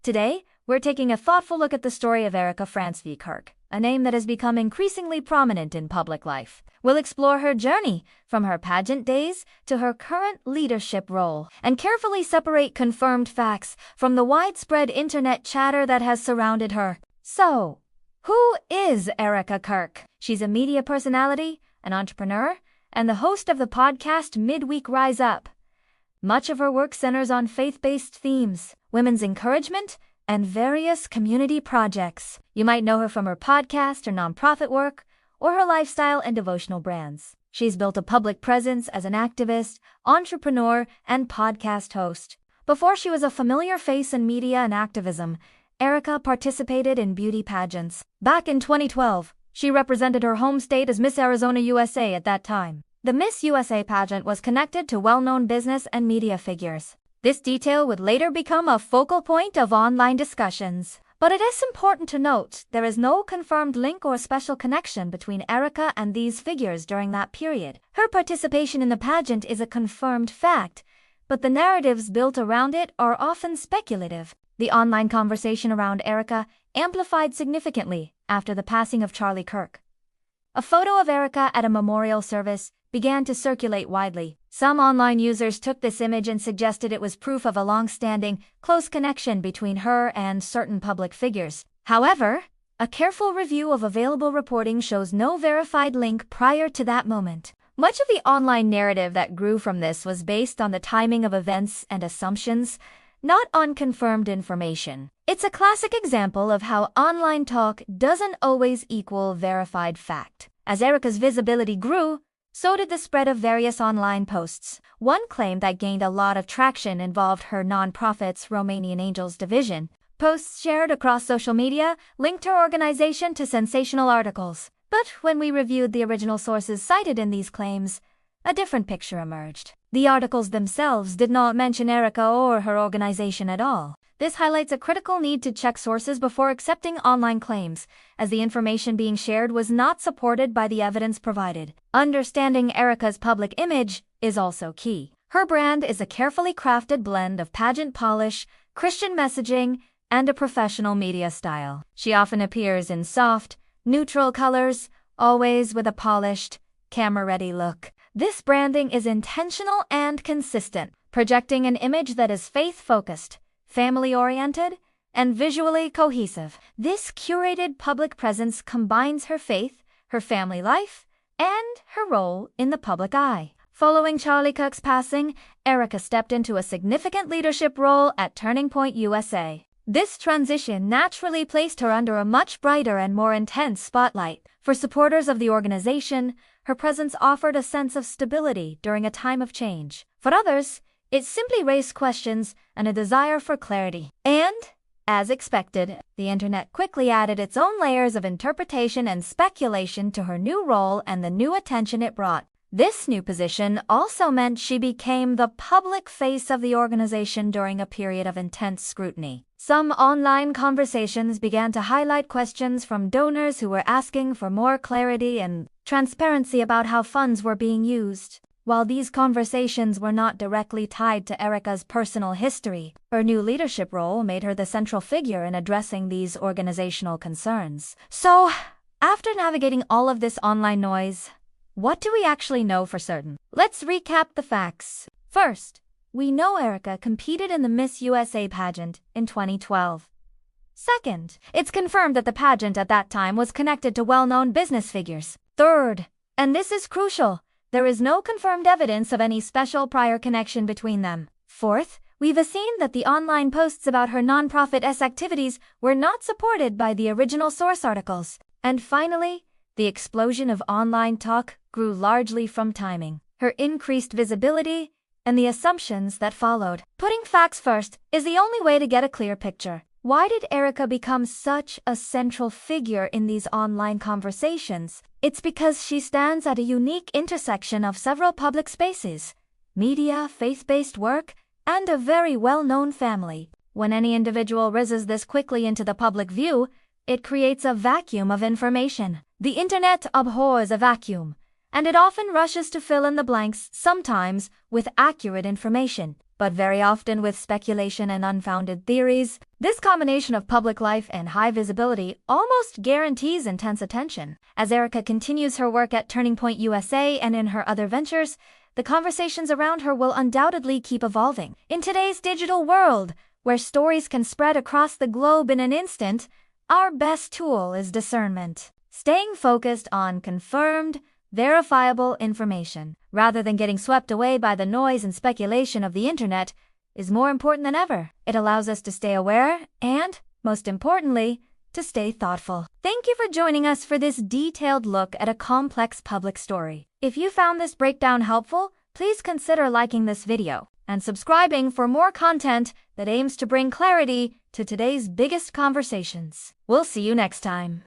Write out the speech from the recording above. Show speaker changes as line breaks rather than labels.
Today, we're taking a thoughtful look at the story of Erika Kirk, a name that has become increasingly prominent in public life. We'll explore her journey, from her pageant days to her current leadership role, and carefully separate confirmed facts from the widespread internet chatter that has surrounded her. So, who is Erika Kirk? She's a media personality, an entrepreneur, and the host of the podcast Midweek Rise Up. Much of her work centers on faith-based themes, women's encouragement, and various community projects. You might know her from her podcast or nonprofit work, or her lifestyle and devotional brands. She's built a public presence as an activist, entrepreneur, and podcast host. Before she was a familiar face in media and activism, Erika participated in beauty pageants. Back in 2012, she represented her home state as Miss Arizona USA at that time. The Miss USA pageant was connected to well-known business and media figures. This detail would later become a focal point of online discussions. But it is important to note there is no confirmed link or special connection between Erika and these figures during that period. Her participation in the pageant is a confirmed fact, but the narratives built around it are often speculative. The online conversation around Erika amplified significantly after the passing of Charlie Kirk. A photo of Erika at a memorial service began to circulate widely. Some online users took this image and suggested it was proof of a long-standing, close connection between her and certain public figures. However, a careful review of available reporting shows no verified link prior to that moment. Much of the online narrative that grew from this was based on the timing of events and assumptions, not on confirmed information. It's a classic example of how online talk doesn't always equal verified fact. As Erika's visibility grew, so did the spread of various online posts. One claim that gained a lot of traction involved her nonprofit's Romanian Angels division. Posts shared across social media linked her organization to sensational articles. But when we reviewed the original sources cited in these claims, a different picture emerged. The articles themselves did not mention Erika or her organization at all. This highlights a critical need to check sources before accepting online claims, as the information being shared was not supported by the evidence provided. Understanding Erika's public image is also key. Her brand is a carefully crafted blend of pageant polish, Christian messaging, and a professional media style. She often appears in soft, neutral colors, always with a polished, camera-ready look. This branding is intentional and consistent, projecting an image that is faith-focused, family-oriented, and visually cohesive. This curated public presence combines her faith, her family life, and her role in the public eye. Following Charlie Kirk's passing, Erika stepped into a significant leadership role at Turning Point USA. This transition naturally placed her under a much brighter and more intense spotlight. For supporters of the organization, her presence offered a sense of stability during a time of change. For others, it simply raised questions and a desire for clarity. And, as expected, the internet quickly added its own layers of interpretation and speculation to her new role and the new attention it brought. This new position also meant she became the public face of the organization during a period of intense scrutiny. Some online conversations began to highlight questions from donors who were asking for more clarity and transparency about how funds were being used. While these conversations were not directly tied to Erika's personal history, her new leadership role made her the central figure in addressing these organizational concerns. So, after navigating all of this online noise, what do we actually know for certain? Let's recap the facts. First, we know Erika competed in the Miss USA pageant in 2012. Second, it's confirmed that the pageant at that time was connected to well-known business figures. Third, and this is crucial, there is no confirmed evidence of any special prior connection between them. Fourth, we've seen that the online posts about her nonprofit's activities were not supported by the original source articles. And finally, the explosion of online talk grew largely from timing, her increased visibility, and the assumptions that followed. Putting facts first is the only way to get a clear picture. Why did Erika become such a central figure in these online conversations? It's because she stands at a unique intersection of several public spaces, media, faith-based work, and a very well-known family. When any individual rises this quickly into the public view, it creates a vacuum of information. The internet abhors a vacuum, and it often rushes to fill in the blanks, sometimes with accurate information. but very often with speculation and unfounded theories. This combination of public life and high visibility almost guarantees intense attention. As Erika continues her work at Turning Point USA and in her other ventures, the conversations around her will undoubtedly keep evolving. In today's digital world, where stories can spread across the globe in an instant, our best tool is discernment. Staying focused on confirmed, verifiable information, rather than getting swept away by the noise and speculation of the internet, is more important than ever. It allows us to stay aware and, most importantly, to stay thoughtful. Thank you for joining us for this detailed look at a complex public story. If you found this breakdown helpful, please consider liking this video and subscribing for more content that aims to bring clarity to today's biggest conversations. We'll see you next time.